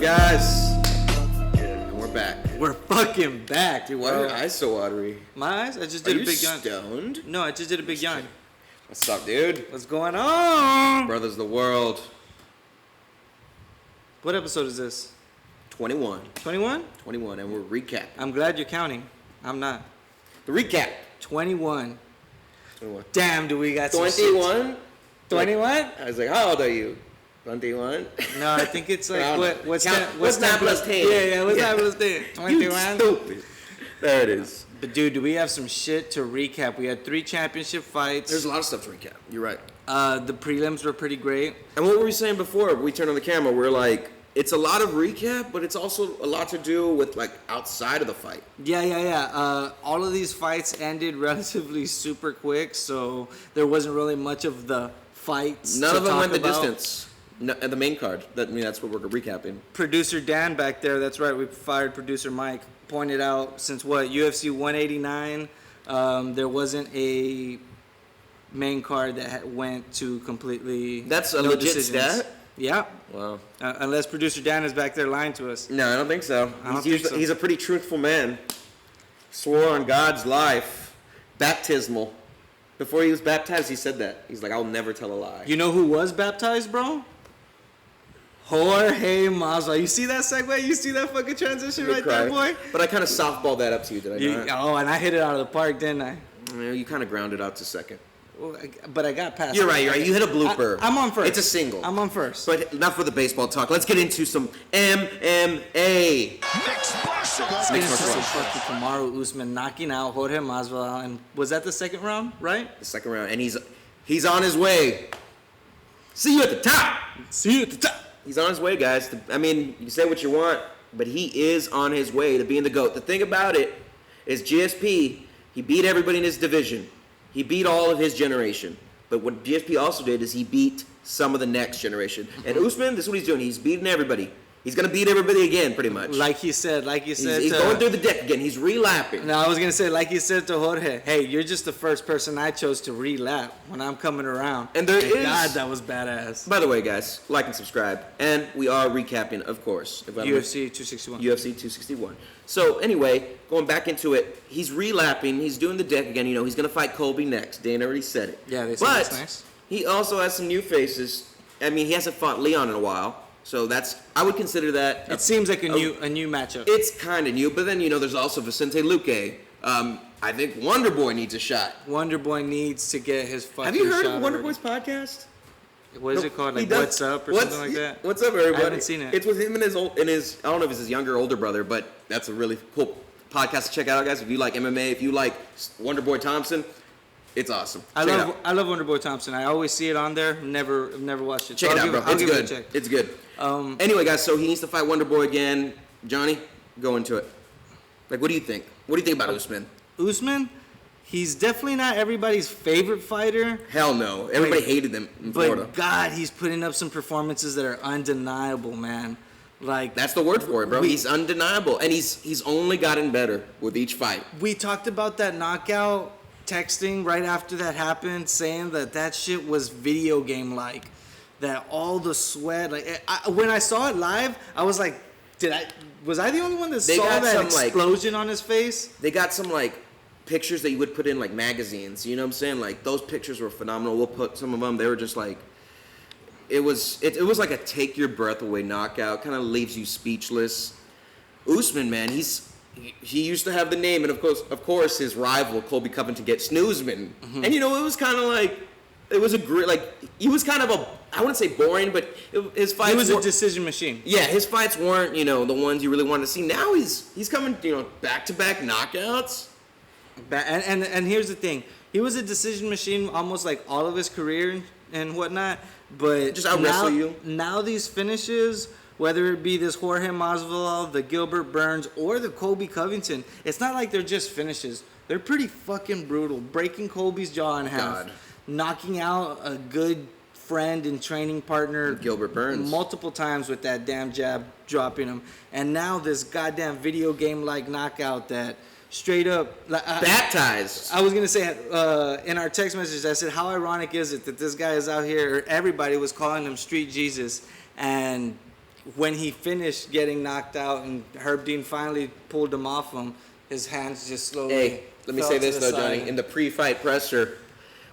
guys? And we're back. We're fucking back. Dude, why are your eyes so watery? My eyes? I just did a big yawn. Stoned? No, I just did a big yawn. What's up, dude? What's going on? Brothers of the world. What episode is this? 21. 21? 21, and we're recapping. I'm glad you're counting. I'm not. The recap. 21. 21. Damn, do we got 21? 21? I was like, how old are you? 21? No, I think it's like, what's 9 plus 10? Yeah, what's 9 plus 10? 21? Stupid. There it is. But dude, do we have some shit to recap? We had 3 championship fights. There's a lot of stuff to recap. You're right. The prelims were pretty great. And what were we saying before we turned on the camera? We're like, it's a lot of recap, but it's also a lot to do with like outside of the fight. Yeah. All of these fights ended relatively super quick, so there wasn't really much of the fights. None of them went the distance. No, at the main card. That's what we're recapping. Producer Dan back there, that's right, we fired producer Mike, pointed out since UFC 189, there wasn't a main card that went to completely. That's a no legit decisions. stat? Yeah. Wow. Unless producer Dan is back there lying to us. No, I don't think so. He's a pretty truthful man. Swore on God's life. Baptismal. Before he was baptized, he said that. He's like, I'll never tell a lie. You know who was baptized, bro? Jorge Masvidal. You see that segue? You see that fucking transition right there, boy? But I kind of softballed that up to you, did I not? Oh, and I hit it out of the park, didn't I? Yeah, you kind of grounded out to second. Well, but I got past. You're right. You hit a blooper. I'm on first. It's a single. I'm on first. But enough with the baseball talk. Let's get into some MMA. Mixed martial arts. Fucking Kamaru Usman knocking out Jorge Masvidal, and was that the second round? Right. The second round, and he's on his way. See you at the top. See you at the top. He's on his way, guys. I mean, you can say what you want, but he is on his way to being the GOAT. The thing about it is GSP, he beat everybody in his division. He beat all of his generation. But what GSP also did is he beat some of the next generation. And Usman, this is what he's doing. He's beating everybody. He's going to beat everybody again, pretty much. Like you said. He's going through the deck again. He's relapping. No, I was going to say, like you said to Jorge, hey, you're just the first person I chose to relap when I'm coming around. And there is... God, that was badass. By the way, guys, like and subscribe. And we are recapping, of course. UFC 261. UFC 261. So, anyway, going back into it, he's relapping. He's doing the deck again. You know, he's going to fight Colby next. Dana already said it. Yeah, they said that's nice. He also has some new faces. I mean, he hasn't fought Leon in a while. So I would consider that. It seems like a new matchup. It's kind of new, but then, there's also Vicente Luque. I think Wonder Boy needs a shot. Wonder Boy needs to get his fucking shot. Have you heard of Wonder Boy's podcast? What is it called? Like What's Up or something like that? What's Up, everybody? I haven't seen it. It's with him and his I don't know if it's his younger or older brother, but that's a really cool podcast to check out, guys. If you like MMA, if you like Wonder Boy Thompson, it's awesome. I love Wonder Boy Thompson. I always see it on there. Never watched it. Check it out, bro. It's good. It's good. Anyway, guys, so he needs to fight Wonder Boy again. Johnny, go into it. Like, what do you think? What do you think about Usman? Usman, he's definitely not everybody's favorite fighter. Hell no. Everybody hated him in Florida. But God, he's putting up some performances that are undeniable, man. Like, that's the word for it, bro. He's undeniable, and he's only gotten better with each fight. We talked about that knockout, texting right after that happened, saying that shit was video game like. That all the sweat, when I saw it live, I was like, was I the only one that saw that explosion on his face? They got some pictures that you would put in magazines, you know what I'm saying? Like, those pictures were phenomenal. We'll put some of them. They were just it was like a take your breath away knockout, kind of leaves you speechless. Usman, man, he used to have the name, and of course his rival Colby Covington gets Snoozman. Mm-hmm. And it was kind of it was he was kind of I wouldn't say boring, but his fights. He was a decision machine. Yeah, his fights weren't, the ones you really wanted to see. Now he's coming, back-to-back knockouts. And here's the thing. He was a decision machine almost like all of his career and whatnot, but just out-wrestle you. Now these finishes, whether it be this Jorge Masvidal, the Gilbert Burns, or the Colby Covington, it's not like they're just finishes. They're pretty fucking brutal. Breaking Colby's jaw in half. Knocking out a good friend and training partner Gilbert Burns multiple times with that damn jab, dropping him. And now this goddamn video game like knockout that straight up baptized. I was gonna say in our text message, I said, how ironic is it that this guy is out here, or everybody was calling him Street Jesus, and when he finished getting knocked out and Herb Dean finally pulled him off him, his hands just slowly. Hey, let me fell say to this the though, side. Johnny. In the pre-fight presser,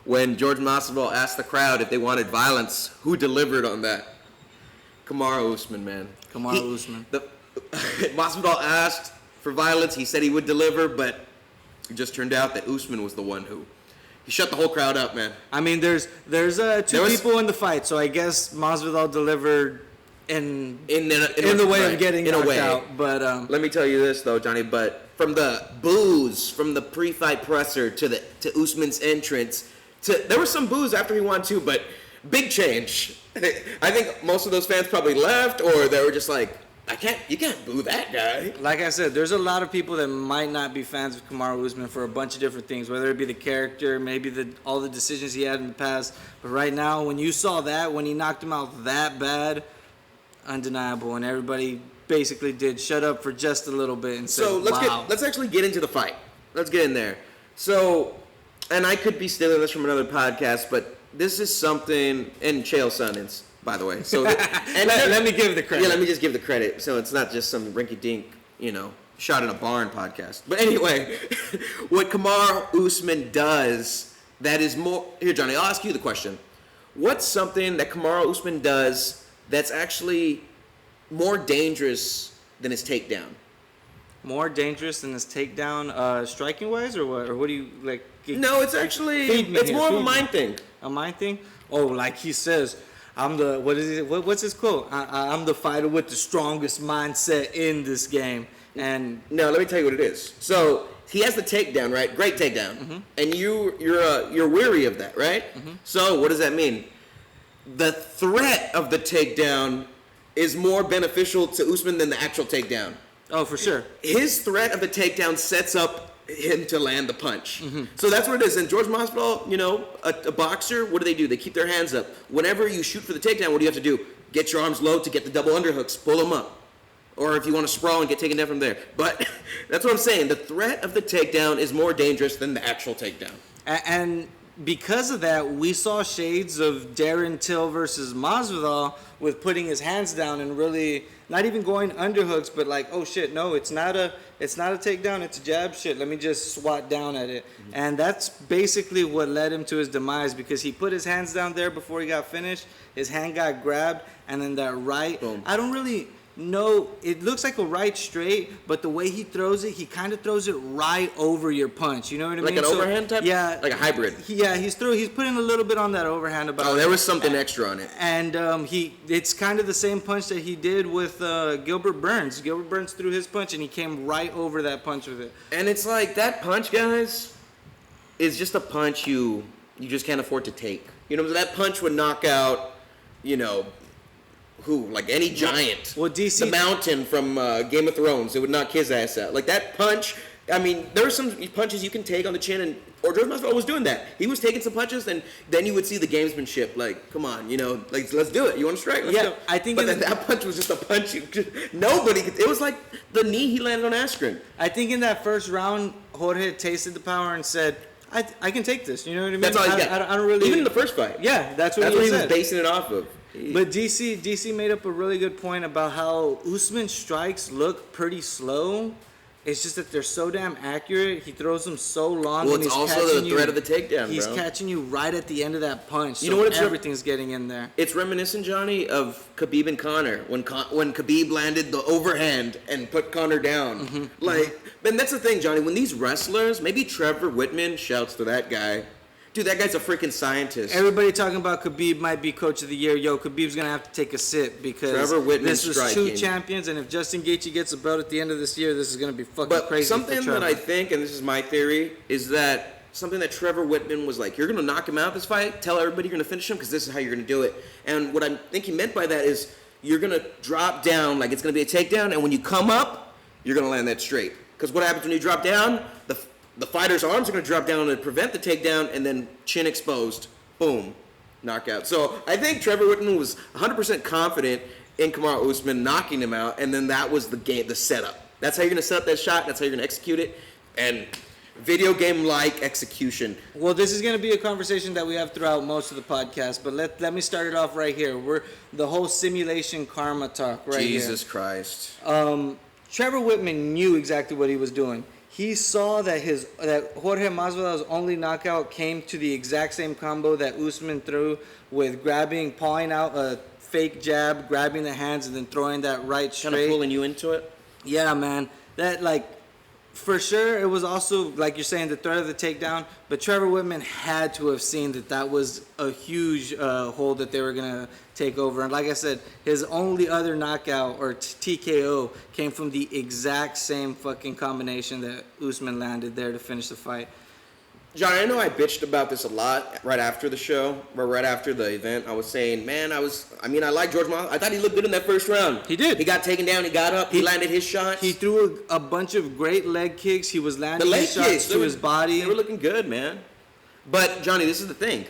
when George Masvidal asked the crowd if they wanted violence, who delivered on that? Kamaru Usman, man. Kamaru Usman. Masvidal asked for violence. He said he would deliver, but it just turned out that Usman was the one who he shut the whole crowd up, man. I mean, there's two people in the fight, so I guess Masvidal delivered in the way of getting knocked out. But let me tell you this though, Johnny. But from the boos from the pre-fight presser to Usman's entrance, there was some boos after he won too, but big change. I think most of those fans probably left, or they were just like, you can't boo that guy. like I said, there's a lot of people that might not be fans of Kamaru Usman for a bunch of different things, whether it be the character, maybe all the decisions he had in the past. But right now, when you saw that, when he knocked him out that bad, undeniable, and everybody basically did shut up for just a little bit and said, wow. Let's actually get into the fight. Let's get in there. So, and I could be stealing this from another podcast, but this is something, and Chael Sonnens, by the way. So, and let me give the credit. Yeah, let me just give the credit. So it's not just some rinky-dink, shot in a barn podcast. But anyway, what Kamaru Usman does that is more... Here, Johnny, I'll ask you the question. What's something that Kamaru Usman does that's actually more dangerous than his takedown? More dangerous than his takedown, striking-wise, or what? Or what do you, like... No, it's actually... It's more of a mind thing. A mind thing? Oh, like he says... I'm the what's his quote? I'm the fighter with the strongest mindset in this game. And no, let me tell you what it is. So he has the takedown, right? Great takedown, mm-hmm. and you're weary of that, right? Mm-hmm. So what does that mean? The threat of the takedown is more beneficial to Usman than the actual takedown. Oh, for sure. His threat of the takedown sets up him to land the punch. Mm-hmm. So that's what it is. And George Masvidal, a boxer, what do? They keep their hands up. Whenever you shoot for the takedown, what do you have to do? Get your arms low to get the double underhooks. Pull them up. Or if you want to sprawl and get taken down from there. But that's what I'm saying. The threat of the takedown is more dangerous than the actual takedown. And because of that, we saw shades of Darren Till versus Masvidal with putting his hands down and really not even going underhooks, but like, oh shit, no, it's not a takedown, it's a jab. Shit, let me just swat down at it. Mm-hmm. And that's basically what led him to his demise, because he put his hands down there before he got finished. His hand got grabbed, and then that right. Boom. I don't really know. It looks like a right straight, but the way he throws it, he kind of throws it right over your punch. You know what I mean? Like an overhand type? Yeah. Like a hybrid? He's putting a little bit on that overhand. There was something extra on it. And it's kind of the same punch that he did with Gilbert Burns. Gilbert Burns threw his punch, and he came right over that punch with it. And it's like, that punch, guys, is just a punch you just can't afford to take. That punch would knock out, who? Like any giant. Well, DC... The Mountain from Game of Thrones. It would knock his ass out. Like that punch, I mean, there are some punches you can take on the chin, or George Masvidal was doing that. He was taking some punches, and then you would see the gamesmanship. Like, come on, let's do it. You want to strike? Let's go. I think... But that punch was just a punch. It was like the knee he landed on Askren. I think in that first round, Jorge tasted the power and said, I can take this. You know what I mean? That's all he got. I don't really... Even in the first fight. Yeah, that's what he said. was basing it off of. But DC made up a really good point about how Usman's strikes look pretty slow. It's just that they're so damn accurate. He throws them so long. Well, and it's he's also the threat of the takedown, He's bro. catching you right at the end of that punch. You know what? Everything's getting in there. It's reminiscent, Johnny, of Khabib and Conor when Khabib landed the overhand and put Conor down. Mm-hmm. And that's the thing, Johnny. When these wrestlers, maybe Trevor Whitman, shouts to that guy. Dude, that guy's a freaking scientist. Everybody talking about Khabib might be coach of the year. Yo, Khabib's going to have to take a sip because this was striking. 2 champions, and if Justin Gaethje gets a belt at the end of this year, this is going to be fucking crazy. But something that I think, and this is my theory, is that something that Trevor Whitman was like, you're going to knock him out this fight, tell everybody you're going to finish him because this is how you're going to do it. And what I think he meant by that is you're going to drop down like it's going to be a takedown, and when you come up, you're going to land that straight. Because what happens when you drop down? The fighter's arms are going to drop down to prevent the takedown, and then chin exposed, boom, knockout. So I think Trevor Whitman was 100% confident in Kamaru Usman knocking him out, and then that was the setup. That's how you're going to set up that shot. That's how you're going to execute it. And Video game-like execution. Well, this is going to be a conversation that we have throughout most of the podcast, but let me start it off right here. We're the whole simulation karma talk right here. Jesus Christ. Trevor Whitman knew exactly what he was doing. He saw that Jorge Masvidal's only knockout came to the exact same combo that Usman threw with pawing out a fake jab, grabbing the hands, and then throwing that right straight. Kind of pulling you into it? Yeah, man. That, like, for sure, it was also, like you're saying, the threat of the takedown. But Trevor Whitman had to have seen that was a huge hold that they were going to take over. And like I said, his only other knockout, or TKO, came from the exact same fucking combination that Usman landed there to finish the fight. John, I know I bitched about this a lot right after the show, or right after the event. I was saying, man, I like George Masvidal. I thought he looked good in that first round. He did. He got taken down. He got up. He landed his shots. He threw a bunch of great leg kicks. He was landing his shots to his body. They were looking good, man. But, Johnny, this is the thing.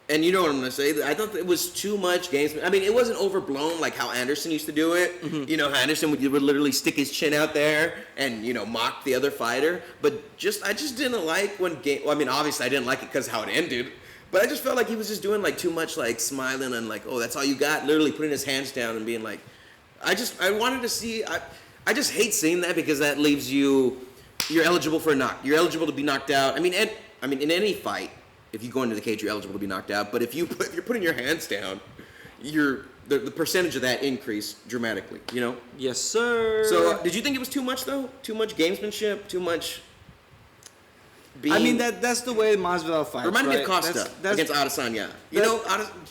And you know what I'm going to say. I thought it was too much games. I mean, it wasn't overblown like how Anderson used to do it. Mm-hmm. You know, Anderson would literally stick his chin out there and, mock the other fighter. But I just didn't like obviously I didn't like it because how it ended. But I just felt like he was just doing, like, too much, like, smiling and, like, oh, that's all you got. Literally putting his hands down and being like, I wanted to see, I just hate seeing that because that leaves you're eligible for a knock. You're eligible to be knocked out. I mean, in any fight, if you go into the cage, you're eligible to be knocked out. But if you're putting your hands down, the percentage of that increased dramatically. Yes, sir. So did you think it was too much though? Too much gamesmanship? Too much? That's the way Masvidal fights. Reminded me of Costa against Adesanya.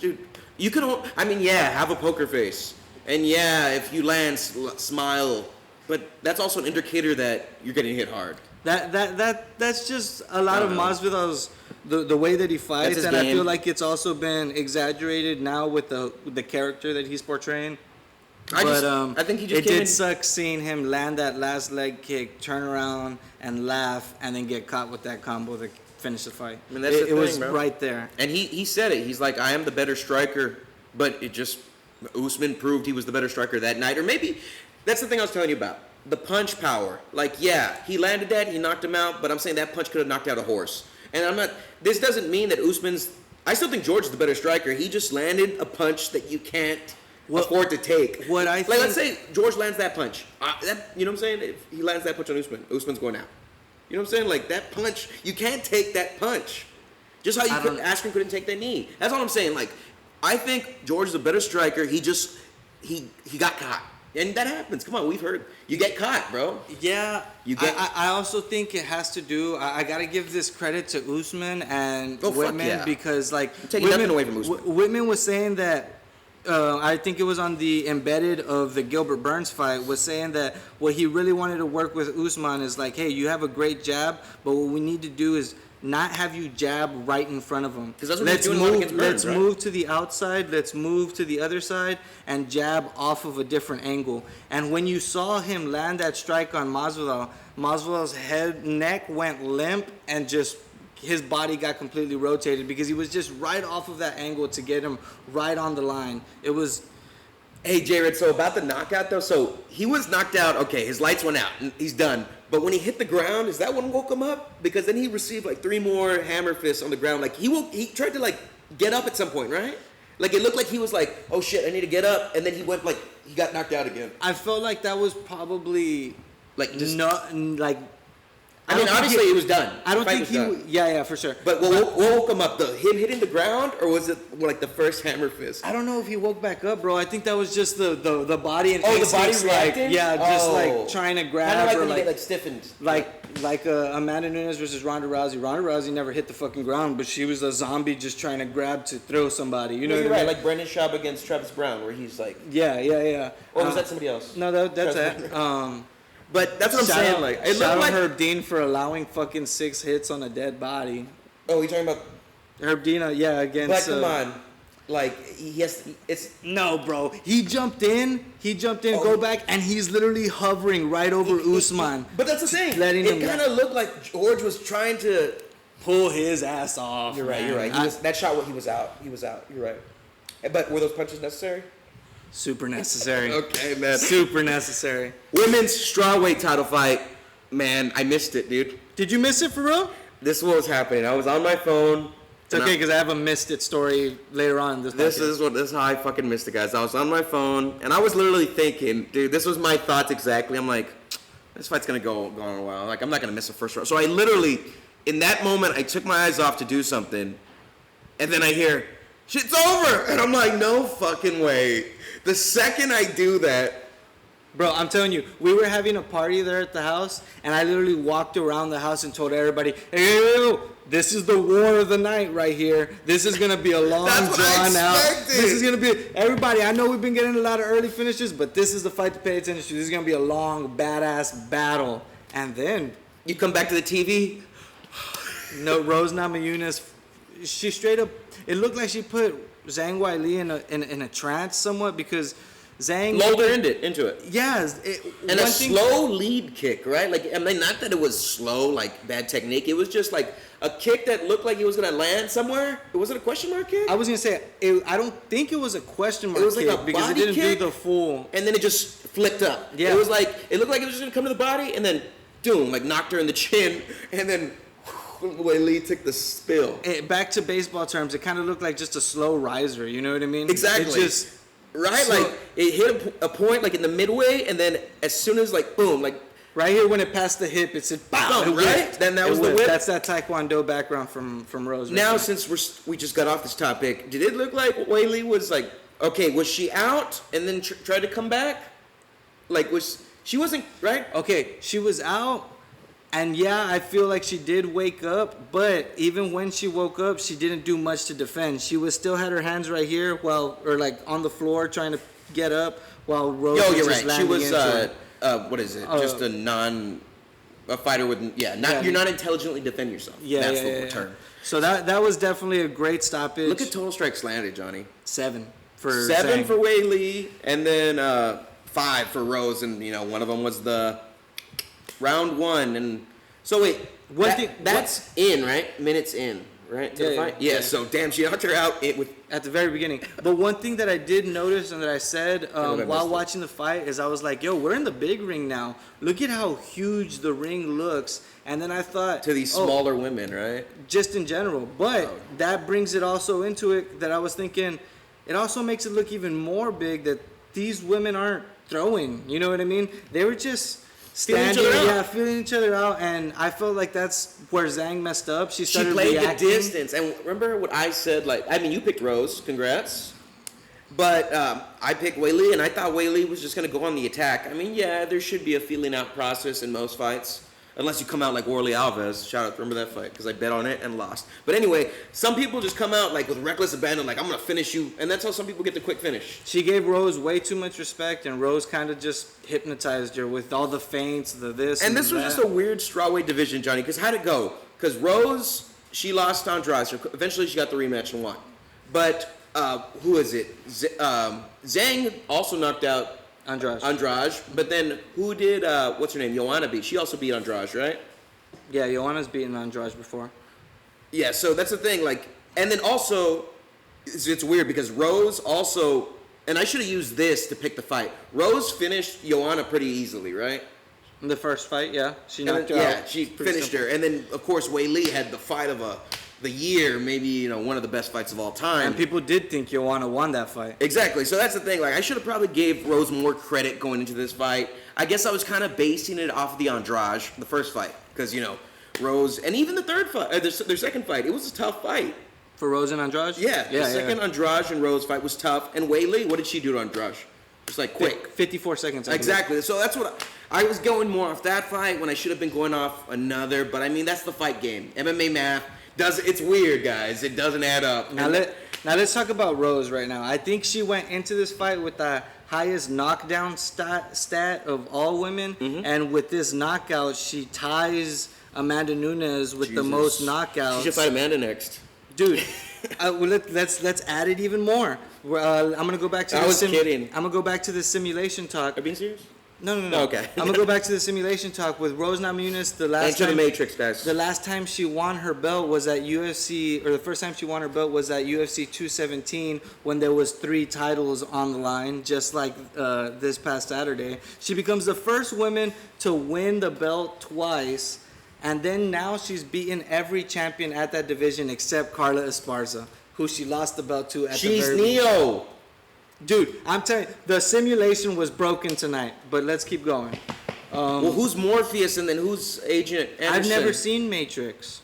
Dude, you could. Have a poker face, and if you land, smile. But that's also an indicator that you're getting hit hard. That's just a lot of Masvidal's the way that he fights, and game. I feel like it's also been exaggerated now with the character that he's portraying. I think he just did suck seeing him land that last leg kick, turn around and laugh, and then get caught with that combo to finish the fight. I mean, it was right there. And he said it. He's like, I am the better striker, but Usman proved he was the better striker that night, or maybe that's the thing I was telling you about. The punch power. Like, he landed that, he knocked him out, but I'm saying that punch could have knocked out a horse. And this doesn't mean that I still think George is the better striker. He just landed a punch that you can't afford to take. Let's say George lands that punch. You know what I'm saying? If he lands that punch on Usman's going out. You know what I'm saying? Like, that punch, you can't take that punch. Just how Askren couldn't take that knee. That's all I'm saying. Like, I think George is a better striker. He got caught. And that happens. Come on, we've heard. You get caught, bro. Yeah. I also think it has to do. I got to give this credit to Usman and Whitman because, like, taking nothing away from Usman. Whitman was saying that. I think it was on the embedded of the Gilbert Burns fight. Was saying that what he really wanted to work with Usman is like, hey, you have a great jab, but what we need to do is not have you jab right in front of him. Let's move to the outside. Let's move to the other side and jab off of a different angle. And when you saw him land that strike on Masvidal's neck went limp and just his body got completely rotated because he was just right off of that angle to get him right on the line. It was. Hey, Jared, so about the knockout, though, so he was knocked out. Okay, his lights went out. He's done. But when he hit the ground, is that what woke him up? Because then he received, like, 3 more hammer fists on the ground. Like, he tried to, like, get up at some point, right? Like, it looked like he was like, oh, shit, I need to get up. And then he went, like, he got knocked out again. I felt like that was probably, like, just not, like... I mean, obviously it was done. I don't think he... Yeah, for sure. But what woke him up, though? Him hitting the ground, or was it like the first hammer fist? I don't know if he woke back up, bro. I think that was just the body and the body reacting? Like trying to grab, kind of like or when like you get, like, stiffened. Like Amanda Nunes versus Ronda Rousey. Ronda Rousey never hit the fucking ground, but she was a zombie just trying to grab to throw somebody. You know what I mean? Right, like Brendan Schaub against Travis Brown, where he's like... Yeah. Or was that somebody else? No, that's it. But that's what I'm saying. Like, it shout looked out like Herb Dean for allowing fucking 6 hits on a dead body. Oh, you talking about Herb Dean? Yeah, against. But come on, like it's no, bro. He jumped in. Go back, and he's literally hovering right over Usman. But that's the thing. It kind of looked like George was trying to pull his ass off. You're right. That shot, he was out. You're right. But were those punches necessary? Super necessary. Okay, man. Super necessary. Women's strawweight title fight. Man, I missed it, dude. Did you miss it for real? This is what was happening. I was on my phone. It's okay, because I have a missed it story later on in this podcast. This is how I fucking missed it, guys. I was on my phone, and I was literally thinking, dude, this was my thoughts exactly. I'm like, this fight's going to go on a while. Like, I'm not going to miss the first round. So I literally, in that moment, I took my eyes off to do something, and then I hear, shit's over! And I'm like, no fucking way. The second I do that, bro, I'm telling you, we were having a party there at the house, and I literally walked around the house and told everybody, hey, this is the war of the night right here. This is going to be a long, drawn out. This is going to be, everybody, I know we've been getting a lot of early finishes, but this is the fight to pay attention to. This is going to be a long, badass battle. And then you come back to the TV. No, Rose Namajunas, she straight up, it looked like she put Zhang Weili in a trance somewhat, because Zhang lulled her into it. Yeah. And a slow lead kick, right? Like, I mean, not that it was slow, like bad technique. It was just like a kick that looked like it was going to land somewhere. Was it a question mark kick? I was going to say, I don't think it was a question mark kick. It was like a because body it didn't kick, do the full. And then it just flipped up. Yeah. It was like, it looked like it was just going to come to the body, and then, doom, like knocked her in the chin, and then Weili took the spill. Back to baseball terms, it kind of looked like just a slow riser. You know what I mean? Exactly. It just... Right, so, like it hit a point like in the midway, and then as soon as like boom, like right here when it passed the hip, it said bow. Boom, right? Then that was the whip. That's that Taekwondo background from Rose. Now, right, since we just got off this topic, did it look like Weili was like, okay, was she out and then tried to come back? Like she wasn't right? Okay, she was out. And yeah, I feel like she did wake up, but even when she woke up, she didn't do much to defend. She was still had her hands right here, or like on the floor trying to get up, while Rose was you're just right. She was into what is it? Just a fighter with you're not intelligently defending yourself. That's the term. So that was definitely a great stoppage. Look at total strikes landed, Johnny. 7 for Zhang. For Weili, and then 5 for Rose, and one of them was the round 1. And so wait, that's in, right? Minutes in, right? To the fight? Yeah, so damn, she knocked her out at the very beginning. But one thing that I did notice and that I said while watching the fight is I was like, yo, we're in the big ring now. Look at how huge the ring looks. And then I thought... To these smaller women, right? Just in general. But that brings it also into it that I was thinking, it also makes it look even more big that these women aren't throwing. You know what I mean? They were just... standing, feeling each other out, and I felt like that's where Zhang messed up. She played the distance, and remember what I said? Like, I mean, you picked Rose, congrats, but I picked Weili, and I thought Weili was just gonna go on the attack. I mean, yeah, there should be a feeling out process in most fights, unless you come out like Orly Alves. Shout out, remember that fight? Because I bet on it and lost. But anyway, some people just come out like with reckless abandon, like I'm gonna finish you, and that's how some people get the quick finish. She gave Rose way too much respect, and Rose kind of just hypnotized her with all the feints, the this. And this was just a weird strawweight division, Johnny. Because how'd it go? Because Rose, she lost to Andrade. So eventually, she got the rematch and won. But who is it? Zhang also knocked out Andrade, but then who did, what's her name, Joanna beat? She also beat Andrade, right? Yeah, Joanna's beaten Andrade before. Yeah, so that's the thing, like, and then also, it's weird because Rose also, and I should have used this to pick the fight. Rose finished Joanna pretty easily, right? In the first fight, yeah. She knocked her out. Yeah, she finished her. And then, of course, Weili had the fight of the year, maybe one of the best fights of all time. And people did think Joanna won that fight. Exactly. So that's the thing. Like I should have probably gave Rose more credit going into this fight. I guess I was kind of basing it off of the Andrade, the first fight, because Rose, and even the third fight, their second fight, it was a tough fight for Rose and Andrade. Yeah, the second Andrade and Rose fight was tough. And Weili, what did she do to Andrade? Just like quick, 54 seconds. Exactly. So that's what I was going more off that fight when I should have been going off another. But I mean, that's the fight game. MMA math. It's weird, guys. It doesn't add up. Now let's talk about Rose right now. I think she went into this fight with the highest knockdown stat of all women, and with this knockout, she ties Amanda Nunes with the most knockouts. She should fight Amanda next, dude. Let's add it even more. I'm gonna go back to. I was kidding. I'm gonna go back to the simulation talk. Are you being serious? No. Okay. I'm gonna go back to the simulation talk with Rose Namajunas. The Matrix, guys. The last time she won her belt was at UFC, or the first time she won her belt was at UFC 217 when there was 3 titles on the line, just like this past Saturday. She becomes the first woman to win the belt twice, and then now she's beaten every champion at that division except Carla Esparza, who she lost the belt to at the very She's Neo. Dude, I'm telling you, the simulation was broken tonight, but let's keep going. Well, who's Morpheus and then who's Agent Anderson? I've never seen Matrix.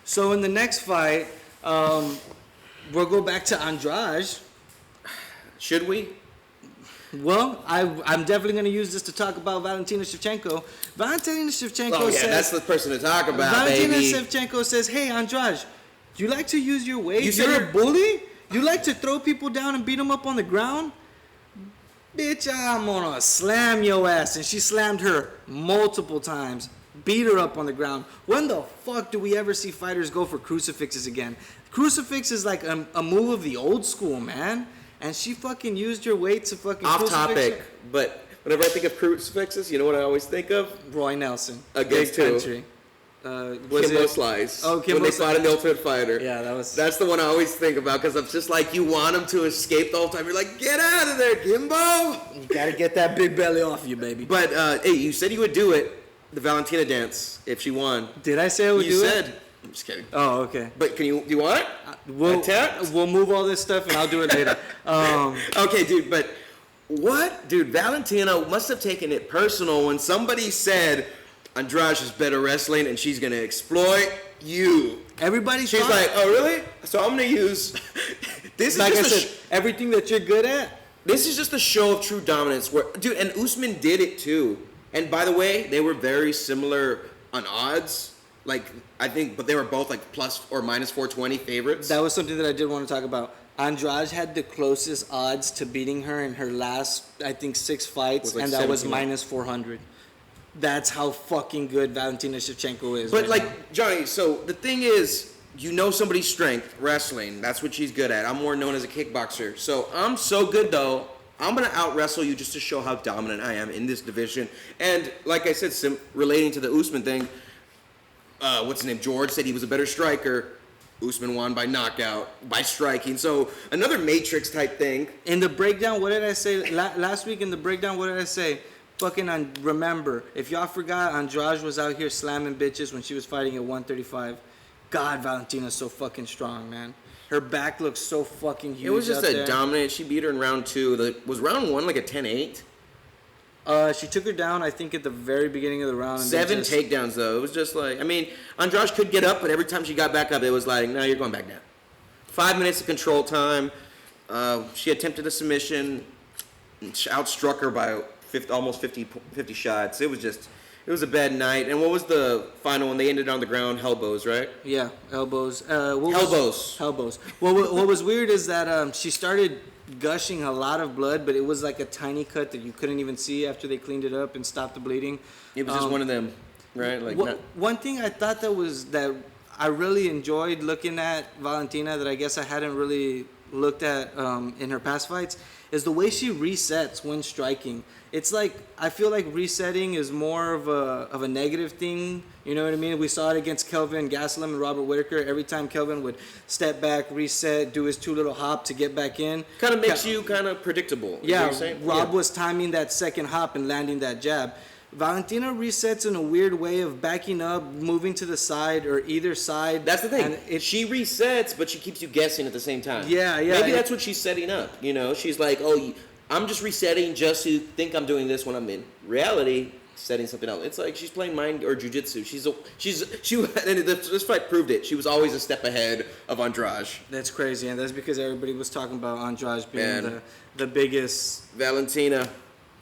So in the next fight, we'll go back to Andrade. Should we? Well, I'm definitely going to use this to talk about Valentina Shevchenko. Valentina Shevchenko says... that's the person to talk about, Valentina baby. Shevchenko says, hey, Andrade, you like to use your weight? You're a bully? You like to throw people down and beat them up on the ground? Bitch, I'm gonna slam your ass. And she slammed her multiple times. Beat her up on the ground. When the fuck do we ever see fighters go for crucifixes again? Crucifix is like a move of the old school, man. And she fucking used your weight to fucking Off crucifix topic, her. but whenever I think of crucifixes, you know what I always think of? Roy Nelson. Against Big who? country. Kimbo Slice. Oh, Kimbo when they Slice. fought in the Ultimate Fighter. Yeah, that was... That's the one I always think about because I'm just like, you want him to escape the whole time. You're like, get out of there, Kimbo. You gotta get that big belly off you, baby. But, hey, you said you would do it, the Valentina dance, if she won. Did I say I would do it? You said. I'm just kidding. Oh, okay. But do you want it? We'll move all this stuff and I'll do it later. Okay, dude, but what? Dude, Valentina must have taken it personal when somebody said Andrade is better wrestling and she's going to exploit you. She's like, oh, really? So I'm going to use... This is like just I said, everything that you're good at. This is just a show of true dominance. Dude, and Usman did it too. And by the way, they were very similar on odds. Like, I think, but they were both like plus or minus 420 favorites. That was something that I did want to talk about. Andrade had the closest odds to beating her in her last, I think, 6 fights, like and that was 17. minus 400. That's how fucking good Valentina Shevchenko is. But right like, now. Johnny, so the thing is, you know somebody's strength, wrestling. That's what she's good at. I'm more known as a kickboxer. So I'm so good, though. I'm going to out-wrestle you just to show how dominant I am in this division. And like I said, relating to the Usman thing, what's his name? George said he was a better striker. Usman won by knockout, by striking. So another Matrix type thing. In the breakdown, what did I say? Last week in the breakdown, what did I say? Fucking remember, if y'all forgot, Andrade was out here slamming bitches when she was fighting at 135. God, Valentina's so fucking strong, man. Her back looks so fucking huge. It was just out a there. dominant. She beat her in round 2. Was round 1 like a 10-8? She took her down, I think, at the very beginning of the round. And 7 takedowns, though. It was just like, I mean, Andrade could get up, but every time she got back up, it was like, no, you're going back down. 5 minutes of control time. She attempted a submission, outstruck her by almost 50 shots. It was a bad night. And what was the final one? They ended on the ground, elbows, right? Yeah, elbows. Elbows. Well, what was weird is that she started gushing a lot of blood, but it was like a tiny cut that you couldn't even see after they cleaned it up and stopped the bleeding. It was just one of them, right? Like one thing I thought that I really enjoyed looking at Valentina that I guess I hadn't really looked at in her past fights is the way she resets when striking. It's like, I feel like resetting is more of a negative thing. You know what I mean? We saw it against Kelvin Gastelum and Robert Whitaker. Every time Kelvin would step back, reset, do his 2 little hop to get back in. Kind of makes you kind of predictable. Yeah, Rob was timing that second hop and landing that jab. Valentina resets in a weird way of backing up, moving to the side or either side. That's the thing. She resets, but she keeps you guessing at the same time. Yeah. Maybe that's what she's setting up. You know, she's like, oh, I'm just resetting just to think I'm doing this when I'm in reality setting something else. It's like she's playing mind or jujitsu. And this fight proved it. She was always a step ahead of Andrade. That's crazy, and that's because everybody was talking about Andrade being the biggest. Valentina.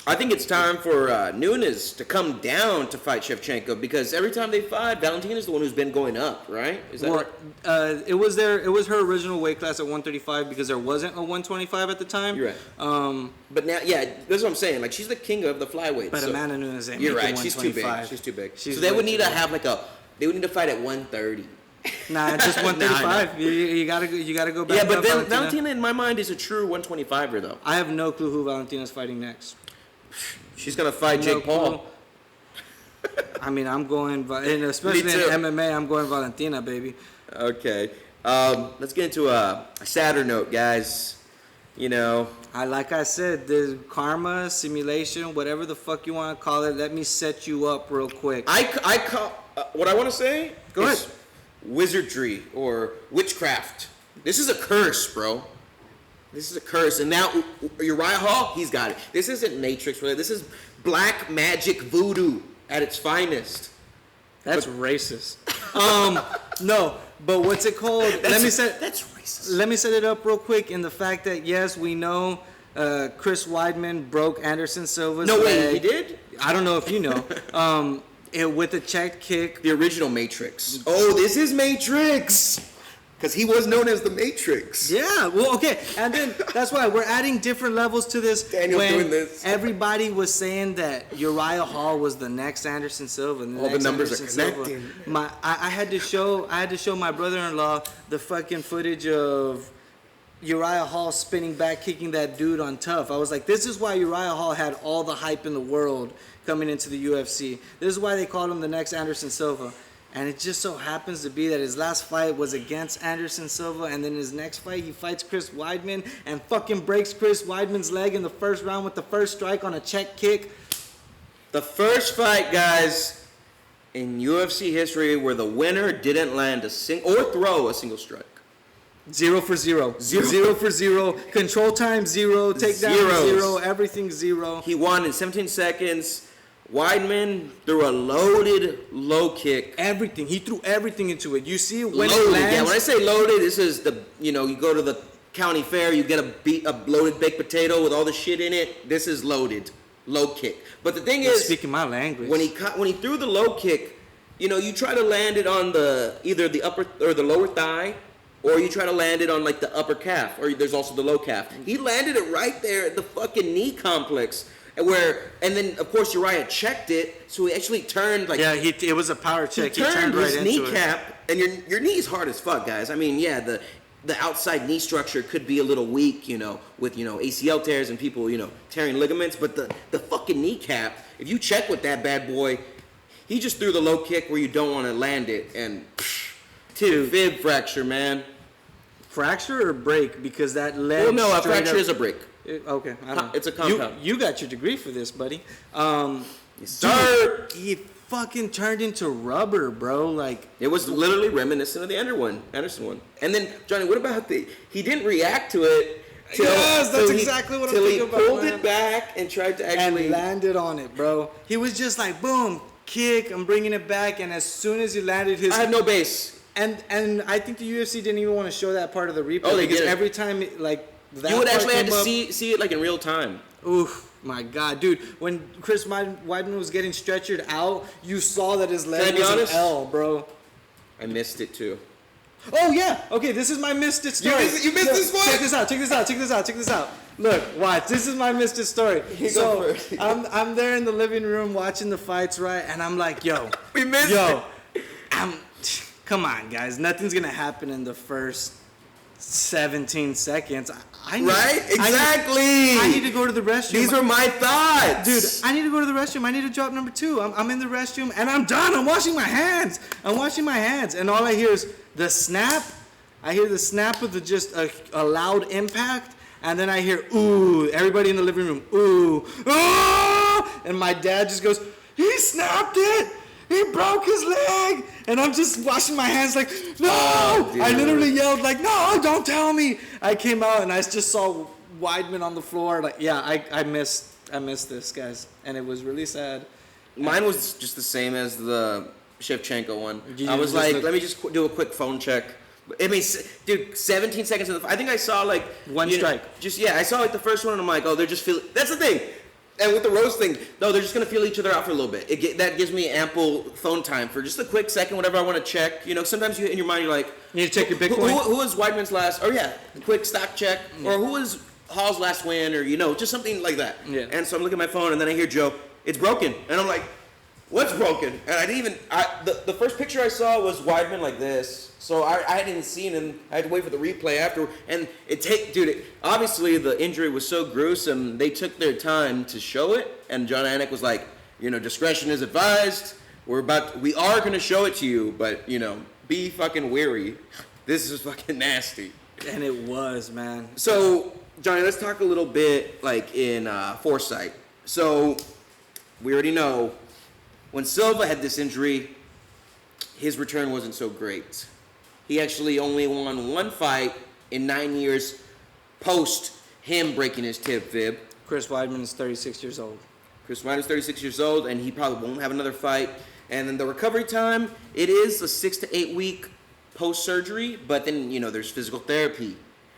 I think it's time for Nunes to come down to fight Shevchenko because every time they fight, Valentina's the one who's been going up, right? Is that right? It was her original weight class at 135 because there wasn't a 125 at the time. You're right. But now, yeah, that's what I'm saying. Like, she's the king of the flyweights. But Amanda Nunes ain't you're making right. She's too big. 125. So they would need to have they would need to fight at 130. Nah, just 135. You gotta go back. Yeah, but up, then Valentina, in my mind, is a true 125er though. I have no clue who Valentina's fighting next. She's gonna fight Jake Paul. I mean, I'm going, and especially in MMA, I'm going Valentina, baby. Okay, let's get into a sadder note, guys. You know, Like I said, the karma, simulation, whatever the fuck you want to call it. Let me set you up real quick. I call what I want to say. Go ahead. Wizardry or witchcraft. This is a curse, bro. This is a curse. And now Uriah Hall, he's got it. This isn't Matrix related. This is black magic voodoo at its finest. That's racist. No, but what's it called? That's racist. Let me set it up real quick in the fact that yes, we know Chris Weidman broke Anderson Silva's leg. No way, he did? I don't know if you know. With a check kick. The original Matrix. Oh, this is Matrix. Because he was known as the Matrix. Yeah, well, okay. And then that's why we're adding different levels to this. Daniel's doing this. Everybody was saying that Uriah Hall was the next Anderson Silva. All the numbers are connecting. I had to show my brother-in-law the fucking footage of Uriah Hall spinning back, kicking that dude on Tough. I was like, this is why Uriah Hall had all the hype in the world coming into the UFC. This is why they called him the next Anderson Silva. And it just so happens to be that his last fight was against Anderson Silva, and then his next fight, he fights Chris Weidman and fucking breaks Chris Weidman's leg in the first round with the first strike on a check kick. The first fight, guys, in UFC history where the winner didn't land or throw a single strike. 0 for 0. 0 for 0. Control time 0. Takedown 0. Everything 0. He won in 17 seconds. Weidman threw a loaded low kick. Everything. He threw everything into it. You see when loaded, it lands. Yeah, when I say loaded, this is you go to the county fair, you get a loaded baked potato with all the shit in it. This is loaded. Low kick. But the thing is, speaking my language. When he threw the low kick, you try to land it on either the upper or the lower thigh, or you try to land it on like the upper calf, or there's also the low calf. He landed it right there at the fucking knee complex. And then of course Uriah checked it, so he actually turned like it was a power check. He turned his kneecap, and your knee's hard as fuck, guys. I mean, yeah, the outside knee structure could be a little weak, with ACL tears and people tearing ligaments, but the fucking kneecap, if you check with that bad boy, he just threw the low kick where you don't want to land it, and fib fracture, man. Fracture or break? Because that leg. Well, no, a fracture is a break. Okay, I don't know. It's a compound. You got your degree for this, buddy. Yes, sir. Dude, he fucking turned into rubber, bro. Like it was literally reminiscent of the Anderson one. And then Johnny, what about he didn't react to it? That's exactly what I'm thinking about. He pulled it back and tried to actually and landed on it, bro. He was just like, boom, kick. I'm bringing it back, and as soon as he landed I have no base. And I think the UFC didn't even want to show that part of the replay. Oh, they because did. Every time that you would actually have to see it like in real time. Oof, my God, dude! When Chris Weidman was getting stretchered out, you saw that his leg was an L, bro. I missed it too. Oh yeah, okay. This is my missed it story. You missed this one. Check this out. Look, watch. This is my missed it story. So I'm there in the living room watching the fights, right? And I'm like, we missed it. Come on, guys. Nothing's gonna happen in the first 17 seconds. Exactly. I need to go to the restroom. These were my thoughts. Dude, I need to go to the restroom. I need to drop number 2. I'm in the restroom and I'm done. I'm washing my hands. And all I hear is the snap. I hear the snap of just a loud impact. And then I hear, ooh, everybody in the living room, ooh, oh! And my dad just goes, he snapped it. He broke his leg. And I'm just washing my hands like, no. Oh, I literally yelled like, no, don't tell me. I came out and I just saw Weidman on the floor. Like, yeah, I missed this, guys. And it was really sad. Mine was just the same as the Shevchenko one. I was like, let me just do a quick phone check. I mean, dude, 17 seconds in I think I saw like one strike. I saw like the first one and I'm like, oh, they're just feeling. That's the thing. And with the roast thing, no, they're just going to feel each other out for a little bit. That gives me ample phone time for just a quick second, whatever I want to check. Sometimes in your mind, you're like... You need to check your Bitcoin? Who was Weidman's last... Or, yeah, a quick stock check. Yeah. Or who was Hall's last win? Or, just something like that. Yeah. And so I'm looking at my phone, and then I hear Joe, it's broken. And I'm like, What's broken? And I didn't even. The first picture I saw was Weidman like this, so I hadn't seen him. I had to wait for the replay after, and obviously the injury was so gruesome. They took their time to show it, and John Anik was like, discretion is advised. We are gonna show it to you, but be fucking wary. This is fucking nasty. And it was, man. So Johnny, let's talk a little bit like in foresight. So we already know. When Silva had this injury, his return wasn't so great. He actually only won one fight in 9 years post him breaking his tib fib. Chris Weidman is 36 years old. Chris Weidman is 36 years old, and he probably won't have another fight. And then the recovery time, it is a 6 to 8 week post-surgery, but then, there's physical therapy.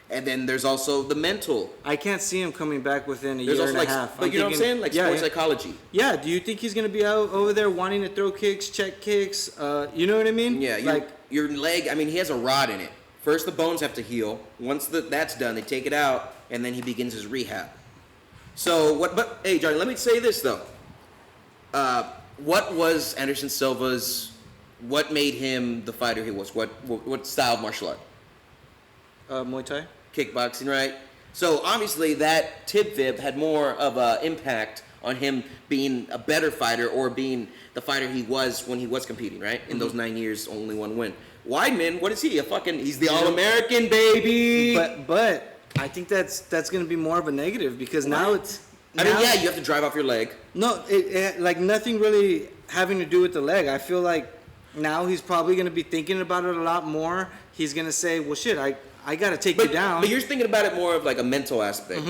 And then there's also the mental. I can't see him coming back within a year and a half. But you know what I'm saying? Like sports psychology. Yeah, do you think he's going to be out over there wanting to throw kicks, check kicks? You know what I mean? Yeah, your leg, he has a rod in it. First, the bones have to heal. Once that's done, they take it out, and then he begins his rehab. So, but hey, Johnny, let me say this, though. What was Anderson Silva's, what made him the fighter he was? What style of martial art? Muay Thai? Kickboxing, right? So obviously that tib fib had more of an impact on him being a better fighter or being the fighter he was when he was competing, right? In those 9 years, only one win. Weidman, what is he? He's the All-American, baby. But I think that's going to be more of a negative because now it's. You have to drive off your leg. No, it like nothing really having to do with the leg. I feel like now he's probably going to be thinking about it a lot more. He's going to say, well, shit, I got to take you down. But you're thinking about it more of like a mental aspect.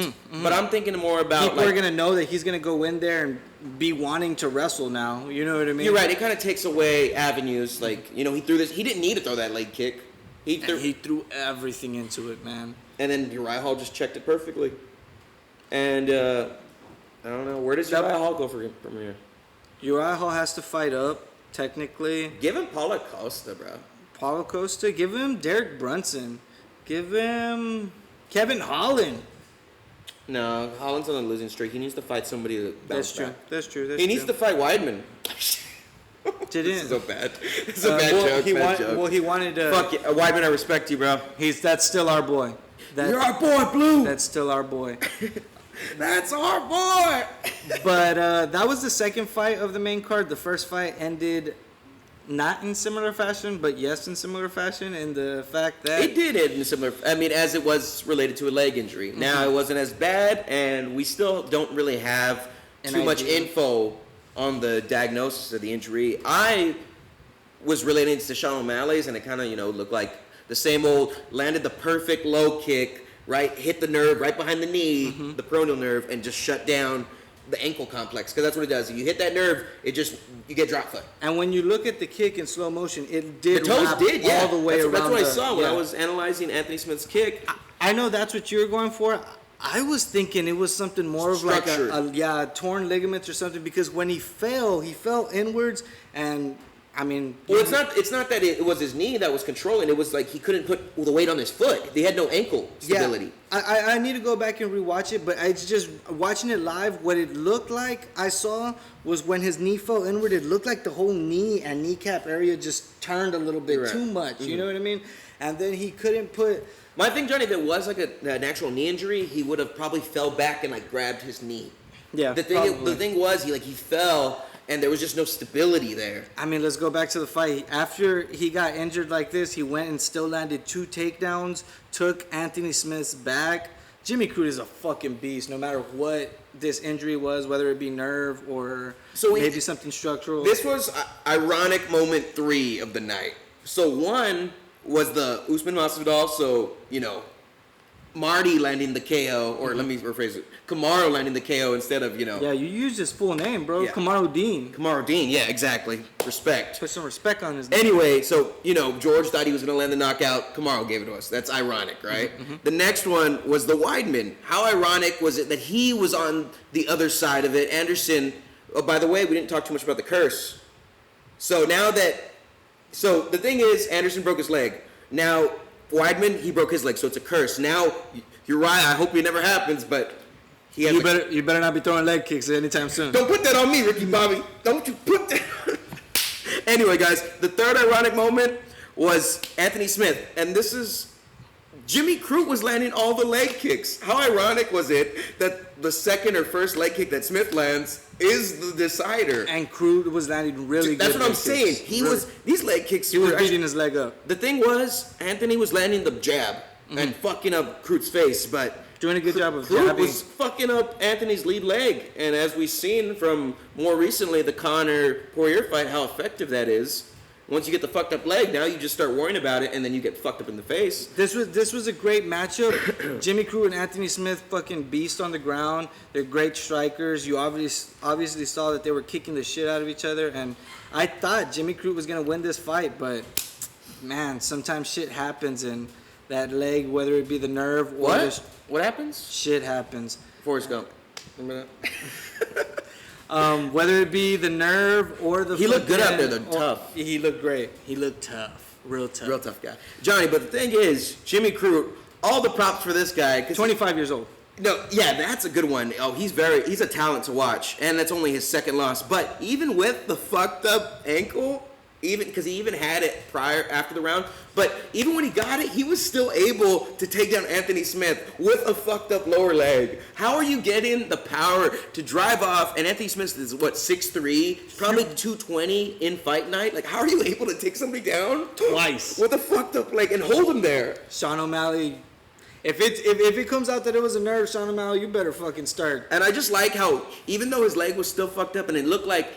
But I'm thinking more about people are going to know that he's going to go in there and be wanting to wrestle now. You know what I mean? You're right. It kind of takes away avenues. Like, he threw this. He didn't need to throw that leg kick. He threw everything into it, man. And then Uriah Hall just checked it perfectly. And I don't know. Where does Uriah Hall go from here? Uriah Hall has to fight up, technically. Give him Paulo Costa, bro. Paulo Costa. Give him Derek Brunson. Give him Kevin Holland. No, Holland's on a losing streak. He needs to fight somebody to bounce back. That's true. He needs to fight Weidman. Didn't. This is so bad. It's a bad joke. Well, he wanted to. Fuck you. Weidman, I respect you, bro. That's still our boy. You're our boy, Blue. That's still our boy. That's our boy. But that was the second fight of the main card. The first fight ended not in similar fashion, but yes, in similar fashion, in the fact that it did end in similar. As it was related to a leg injury. Now it wasn't as bad, and we still don't really have too much info on the diagnosis of the injury. I was relating to Sean O'Malley's, and it kind of looked like the same old landed the perfect low kick, right, hit the nerve right behind the knee, the peroneal nerve, and just shut down the ankle complex, because that's what it does. If you hit that nerve, you get drop foot. And when you look at the kick in slow motion, it did. The toes did, yeah. All the way around. That's what I saw when I was analyzing Anthony Smith's kick. I know that's what you were going for. I was thinking it was something more of like a torn ligaments or something, because when he fell inwards, and well, it's not that it was his knee that was controlling. It was like he couldn't put the weight on his foot. He had no ankle stability. Yeah, I need to go back and rewatch it, but it's just watching it live. What it looked like I saw was when his knee fell inward, it looked like the whole knee and kneecap area just turned a little bit too much. You know what I mean? And then he couldn't put. My thing, Johnny, if it was like an actual knee injury, he would have probably fell back and grabbed his knee. Yeah. The thing was he fell. And there was just no stability there. Let's go back to the fight. After he got injured like this, he went and still landed 2 takedowns, took Anthony Smith's back. Jimmy Crute is a fucking beast, no matter what this injury was, whether it be nerve or maybe something structural. This was ironic moment 3 of the night. So 1 was the Usman Masvidal, so, Marty landing the KO, or let me rephrase it, Kamaru landing the KO instead of, Yeah, you used his full name, bro. Yeah. Kamaru Dean, yeah, exactly. Respect. Put some respect on his name. Anyway, so, George thought he was going to land the knockout. Kamaru gave it to us. That's ironic, right? The next one was the Weidman. How ironic was it that he was on the other side of it? Anderson, oh, by the way, we didn't talk too much about the curse. So the thing is, Anderson broke his leg. Now, Weidman, he broke his leg, so it's a curse. Now, Uriah, I hope it never happens, but you better not be throwing leg kicks anytime soon. Don't put that on me, Ricky Bobby. Don't you put that Anyway, guys, the third ironic moment was Anthony Smith, and this is Jimmy Crute was landing all the leg kicks. How ironic was it that the second or first leg kick that Smith lands is the decider? And Crute was landing really good. That's what I'm saying. These leg kicks. He was beating his leg up. The thing was, Anthony was landing the jab and fucking up Crute's face, but doing a good job of Crute jabbing. was fucking up Anthony's lead leg. And as we've seen from more recently the Conor Poirier fight, how effective that is. Once you get the fucked up leg, now you just start worrying about it, and then you get fucked up in the face. This was a great matchup. Jimmy Crute and Anthony Smith, fucking beast on the ground. They're great strikers. You obviously saw that they were kicking the shit out of each other, and I thought Jimmy Crute was gonna win this fight, but man, sometimes shit happens, and that leg, whether it be the nerve or What happens? shit happens. Forrest Gump. Remember that? Whether it be the nerve or the He looked good out there, though. Tough. He looked great. He looked tough. Real tough. Real tough guy. Johnny, but the thing is, Jimmy Crute, all the props for this guy. 25 years old. No, yeah, that's a good one. Oh, he's a talent to watch, and that's only his second loss. But even with the fucked up ankle, even because he even had it after the round, but even when he got it, he was still able to take down Anthony Smith with a fucked up lower leg. How are you getting the power to drive off? And Anthony Smith is what, 6'3", probably 220 in fight night. Like, how are you able to take somebody down Twice with a fucked up leg and hold him there? Sean O'Malley. If it comes out that it was a nerve, Sean O'Malley, you better fucking start. And I just like how even though his leg was still fucked up, and it looked like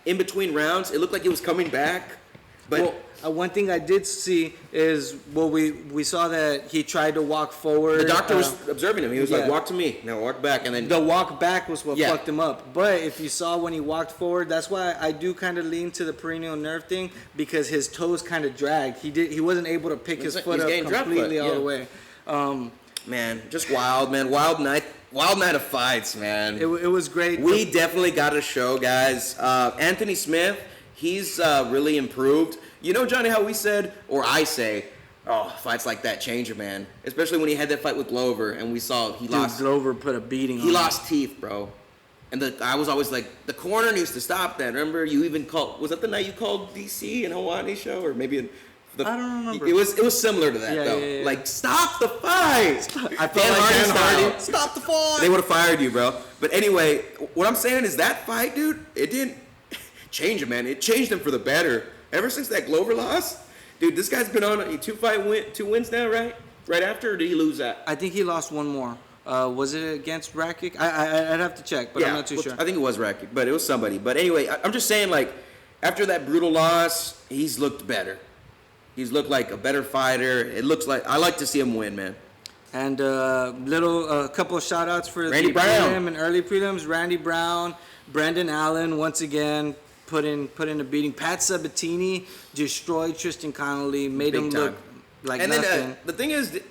in between rounds, it looked like it was coming back. But one thing I did see is, we saw that he tried to walk forward. The doctor was observing him. He was like, walk to me. Now walk back. And then the walk back was what fucked him up. But if you saw when he walked forward, that's why I do kind of lean to the perennial nerve thing, because his toes kind of dragged. He wasn't able to pick his foot up completely all the way. Man, just wild, man. Wild night of fights, man. It was great. We definitely got a show, guys. Anthony Smith, he's really improved. You know, Johnny, how we said, or I say, oh, fights like that change a man. Especially when he had that fight with Glover, and we saw he lost. Glover put a beating on him. He lost teeth, bro. And I was always like, the corner needs to stop that. Remember, you even called, was that the night you called DC and Hawani show? Or maybe I don't remember. It was similar to that, though. Yeah. Like, stop the fight! I felt like Dan Hardy. Stop the fight! They would have fired you, bro. But anyway, what I'm saying is that fight, dude, it didn't change him, man. It changed him for the better. Ever since that Glover loss, dude, this guy's been on a 2 wins now, right? Right after, or did he lose that? I think he lost one more. Was it against Rakic? I'd have to check, but I'm not too sure. I think it was Rakic, but it was somebody. But anyway, I'm just saying, like, after that brutal loss, he's looked better. He's looked like a better fighter. It looks like I like to see him win, man. And a couple of shout outs for Randy the Brown. prelim and early prelims. Randy Brown, Brendan Allen once again put in a beating. Pat Sabatini destroyed Tristan Connolly, made Big him time. look like And nothing. then the thing is,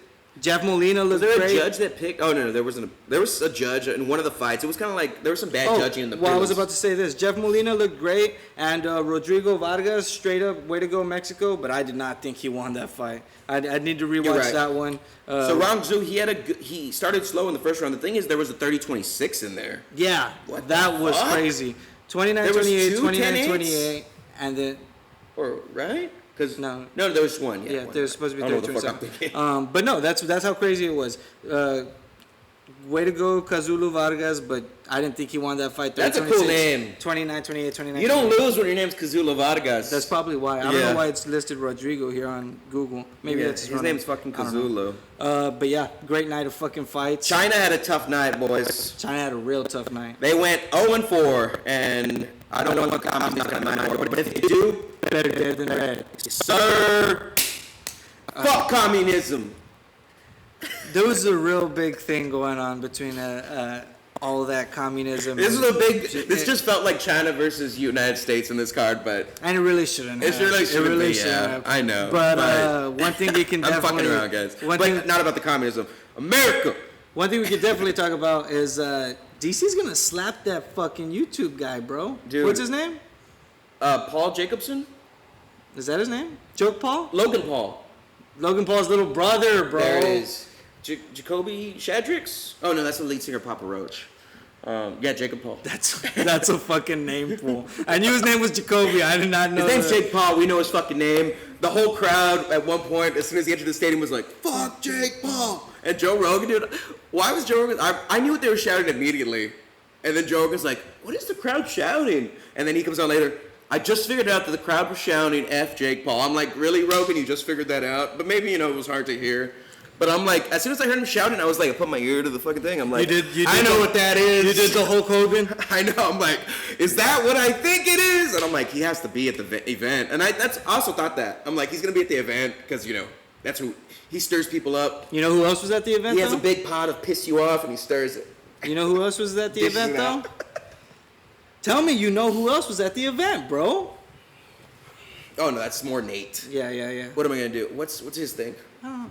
Jeff Molina looked was there great. a judge that picked? Oh no, there wasn't. There was a judge in one of the fights. It was kind of like there was some bad judging in the. Well, I was prelims. about to say this. Jeff Molina looked great, and Rodrigo Vargas, straight up, way to go, Mexico. But I did not think he won that fight. I need to rewatch right. that one. So round 2, he started slow in the first round. The thing is, there was a 30-26 in there. Yeah, What that the was fuck? crazy. 29-28, There was two 29-28, and then Or right? Because No. there was one. yeah, one. there's supposed to be I don't know what the fuck 30-27. I'm thinking. But no, that's how crazy it was. Way to go, Kazulu Vargas, but I didn't think he won that fight. That's a cool name. 29-28, 29. You don't lose when your name's Kazula Vargas. That's probably why. I don't know why it's listed Rodrigo here on Google. Maybe that's his real name's name. fucking I don't know. Kazulu. But yeah, great night of fucking fights. China had a tough night, boys. China had a real tough night. They went 0-4, and I don't know what company's gonna mind, but if they do, Better dead than red. sir, fuck communism. There was a real big thing going on between all that communism. This is a big. This just felt like China versus United States in this card, but And it really shouldn't have. it really shouldn't be. shouldn't Yeah, have. I know. But one thing we can I'm definitely... fucking around, guys. One But thing, not about the communism. America. one thing we could definitely talk about is DC's going to slap that fucking YouTube guy, bro. Dude. What's his name? Paul Jacobson. Is that his name? Joke Paul? Logan Paul. Logan Paul's little brother, bro. There it is. Jacoby Shaddrix? Oh, no, that's the lead singer, Papa Roach. Yeah, Jacob Paul. That's a fucking name, fool. I knew his name was Jacoby. I did not know. His name's Jake Paul. We know his fucking name. The whole crowd at one point, as soon as he entered the stadium, was like, "Fuck Jake Paul." And Joe Rogan, dude. Why was Joe Rogan? I knew what they were shouting immediately, and then Joe Rogan's like, "What is the crowd shouting?" And then he comes on later. I just figured out that the crowd was shouting "F Jake Paul." I'm like, really, Rogan? You just figured that out? But maybe, it was hard to hear. But I'm like, as soon as I heard him shouting, I was like, I put my ear to the fucking thing. I'm like, you did I know what that is. You did the Hulk Hogan? I know. I'm like, is that what I think it is? And I'm like, he has to be at the event. And I also thought that. I'm like, he's going to be at the event because, that's who, he stirs people up. You know who else was at the event, He has a big pot of piss you off and he stirs it. You know who else was at the event, though? Tell me you know who else was at the event, bro. Oh, no, that's more Nate. Yeah. What am I going to do? What's his thing? Nick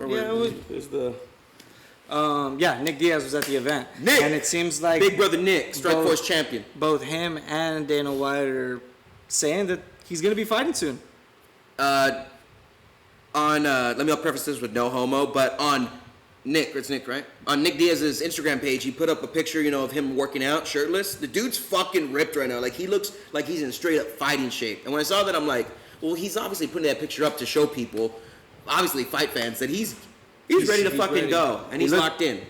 Diaz was at the event. Nick! And it seems like Big Brother Nick, Strikeforce champion. Both him and Dana White are saying that he's going to be fighting soon. Let me preface this with no homo, but on Nick, it's Nick, right? On Nick Diaz's Instagram page, he put up a picture, of him working out, shirtless. The dude's fucking ripped right now. Like, he looks like he's in straight up fighting shape. And when I saw that, I'm like, well, he's obviously putting that picture up to show people, obviously fight fans, that he's ready to fucking go, and he's locked in.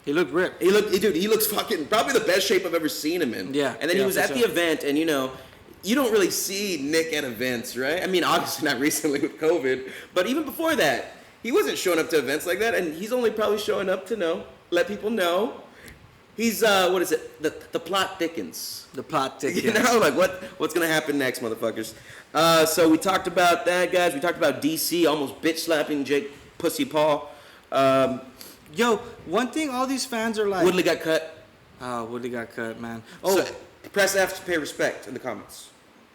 He looked ripped. He looks fucking probably the best shape I've ever seen him in. Yeah. And then he was at the event, and you don't really see Nick at events, right? I mean, obviously not recently with COVID, but even before that, he wasn't showing up to events like that, and he's only probably showing up to let people know. He's what is it? The plot thickens. The plot thickens. Like what's gonna happen next, motherfuckers? So we talked about that, guys. We talked about DC almost bitch slapping Jake Pussy Paul. Yo, one thing all these fans are like... Woodley got cut. Oh, Woodley got cut, man. Oh, so, press F to pay respect in the comments.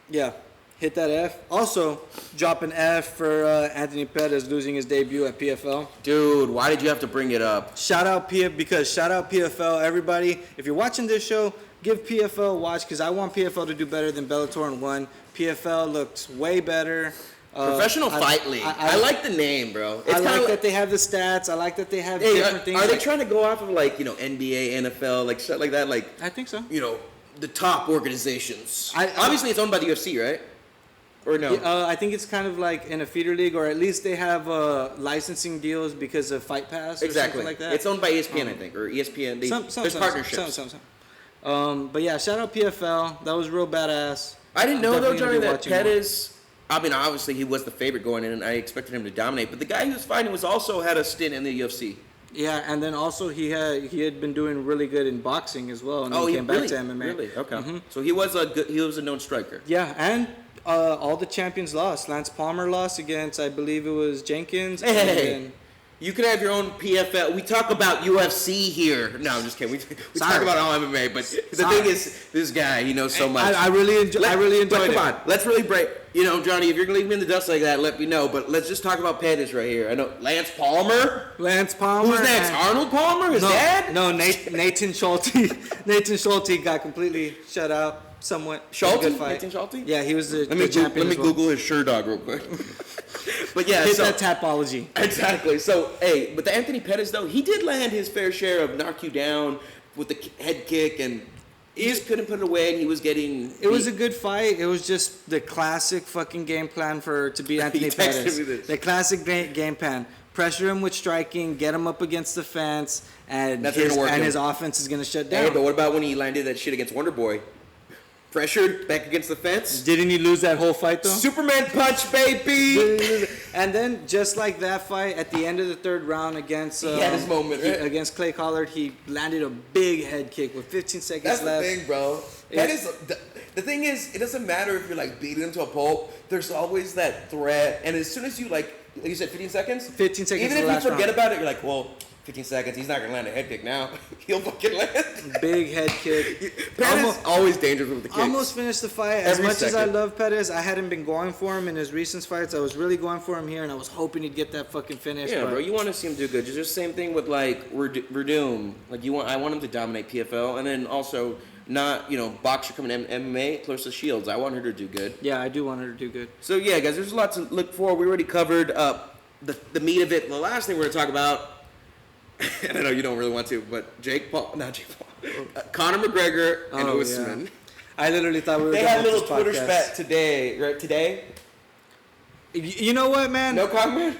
Yeah, hit that F. Also, drop an F for Anthony Pettis losing his debut at PFL. Dude, why did you have to bring it up? Shout out PFL, everybody. If you're watching this show, give PFL a watch because I want PFL to do better than Bellator and 1. PFL looks way better. Professional Fight League. I like the name, bro. I like that they have the stats. I like that they have different things. Are they trying to go off of NBA, NFL, like shit like that? Like I think so. The top organizations. Obviously, it's owned by the UFC, right? Or no? I think it's kind of like in a feeder league, or at least they have licensing deals because of Fight Pass or something like that. It's owned by ESPN, I think, or ESPN. There's partnerships. But yeah, shout out PFL. That was real badass. I didn't know though, Johnny, that Pettis. I mean, obviously he was the favorite going in, and I expected him to dominate. But the guy he was fighting also had a stint in the UFC. Yeah, and then also he had been doing really good in boxing as well, and then he came back to MMA. Really? Okay. Mm-hmm. So he was a known striker. Yeah, and all the champions lost. Lance Palmer lost against, I believe it was Jenkins. Hey. You could have your own PFL. We talk about UFC here. No, I'm just kidding. We talk about all MMA, but the thing is, this guy, he knows so much. I really enjoyed it. Come on, let's really break. Johnny, if you're gonna leave me in the dust like that, let me know. But let's just talk about Pettis right here. I know Lance Palmer. Who's next? Arnold Palmer? His dad? No, Nathan Schulte. Nathan Schulte got completely shut out. Somewhat. Schulte? Nathan Schulte? Yeah, he was the champion. Let me Google his Sherdog real quick. But yeah, hit that tapology. Exactly. So, but the Anthony Pettis though, he did land his fair share of knock you down with the head kick, and he just couldn't put it away, and he was getting. It was a good fight. It was just the classic fucking game plan to beat Anthony Pettis. The classic game plan. Pressure him with striking, get him up against the fence, and his offense is gonna shut down. Hey, but what about when he landed that shit against Wonder Boy? Pressured back against the fence. Didn't he lose that whole fight though? Superman punch, baby. And then just like that fight, at the end of the third round against he had his moment, right? Against Clay Collard, he landed a big head kick with 15 seconds left. That's the thing, bro. The thing is, it doesn't matter if you're beating him to a pulp. There's always that threat, and as soon as you like you said, 15 seconds. 15 seconds. Even if you forget about it, you're like, well. 15 seconds, he's not going to land a head kick now. He'll fucking land. Big head kick. Pettis always dangerous with the kicks. Almost finished the fight. As much as I love Pettis, I hadn't been going for him in his recent fights. I was really going for him here, and I was hoping he'd get that fucking finish. Yeah, bro, you want to see him do good. Just the same thing with, Verdum. I want him to dominate PFL, and then also not, boxer coming to MMA, Clarissa Shields. I want her to do good. Yeah, I do want her to do good. So, yeah, guys, there's a lot to look for. We already covered the meat of it. The last thing we're going to talk about, and I know you don't really want to, but Jake Paul. Conor McGregor and Oh, Usman. yeah. I literally thought we were They done had a with little this Twitter podcast. spat today, right? Today? You know what, man? No comment?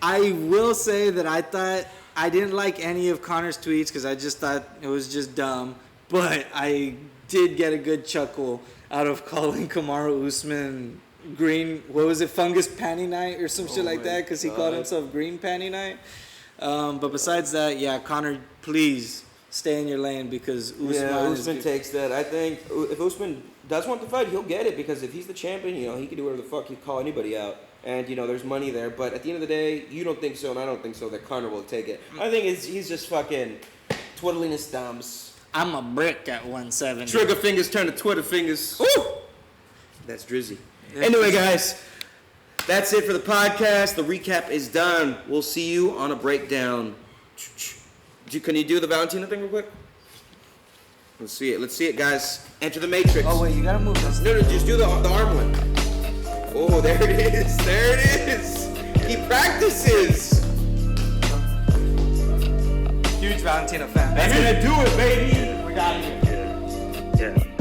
I will say that I thought I didn't like any of Connor's tweets because I just thought it was just dumb. But I did get a good chuckle out of calling Kamaru Usman green. What was it? Fungus Panty Night or some shit like that because he called himself Green Panty Night. But besides that, yeah, Connor, please stay in your lane because Usman takes that. I think if Usman does want the fight, he'll get it because if he's the champion, he can do whatever the fuck he call anybody out. And, there's money there. But at the end of the day, you don't think so and I don't think so that Conor will take it. I think he's just fucking twiddling his thumbs. I'm a brick at 170. Trigger fingers turn to Twitter fingers. Woo! That's Drizzy. Anyway, guys, that's it for the podcast. The recap is done. We'll see you on a breakdown. Can you do the Valentina thing real quick? Let's see it, guys. Enter the Matrix. Oh, wait, you gotta move this. No, just do the arm one. Oh, there it is. There it is. He practices. Huge Valentina fan. That's gonna do it, baby. We got it. Yeah.